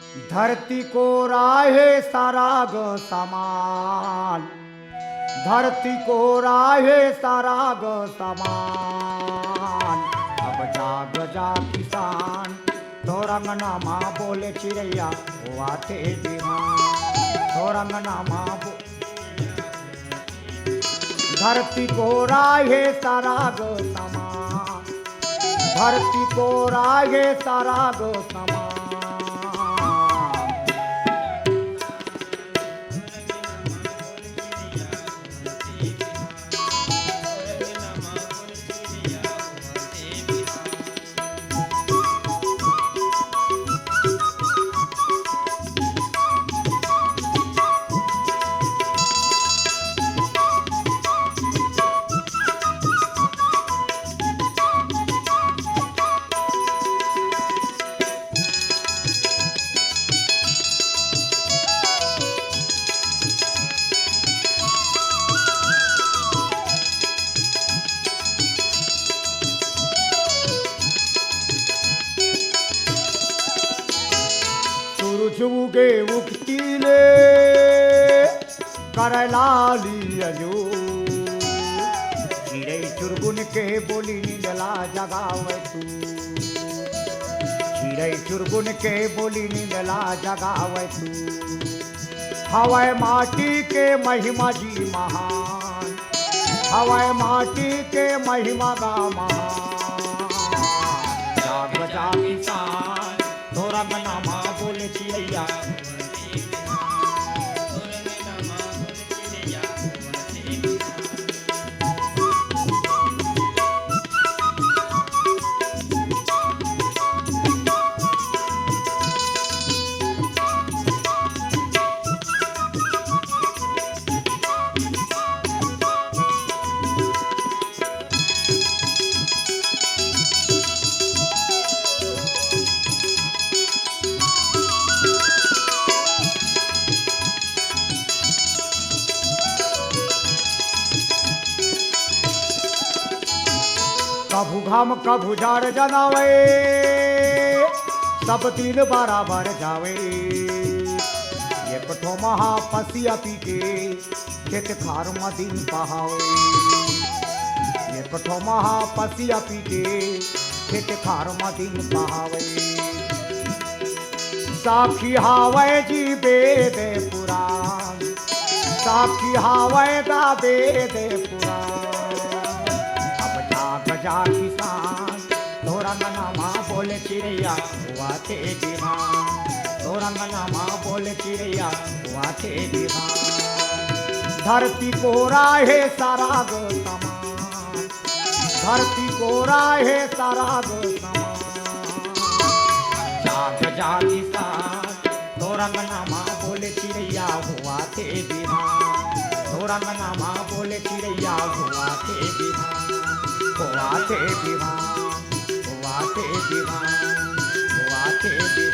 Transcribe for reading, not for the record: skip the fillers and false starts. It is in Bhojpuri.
धरती को राहे सारा ग समान, धरती को राहे सारा ग समान। अब जाग जा किसान, तो रंगनामा बोले चिड़ैया हुआ थे दीवान, तो रंगनामा धरती को राहे सारा ग समान, धरती को राहे सारा ग समान। जुगे उगतीले करलाली अजो, चिड़ै चुरगुन के बोली नींदला जगावे तू, चिड़ै चुरगुन के बोली नींदला जगावे तू। हवाए माटी के महिमा जी महान, हवाए माटी के महिमा गा महान। जाग जा किसान, तो रंगनामा बोले चिड़ैया, कभू घाम कभू झाड़ जनावे, सब दिन बराबर जावे। एक ठो महापसिया पी के खेत खार मदीन बहावे, एक ठो महापसिया पी के खेत खार मदीन बहावे। साखी हावे जी वेद पुराण, साखी हावे दा वेद पुराण। जा किसान, तो रंगनामा बोले चिड़ैया हुआ थे दीवान, तो रंगनामा बोले चिड़ैया हुआ थे दीवान। धरती को राहे सारा ग समान, धरती को राहे सारा ग समान। जाग जा किसान, तो रंगनामा बोले चिड़ैया हुआ थे दीवान, तो रंगनामा बोले चिड़ैया हुआ थे दीवान, हुआ थे दीवान, हुआ थे दीवान, हुआ थे दीवान।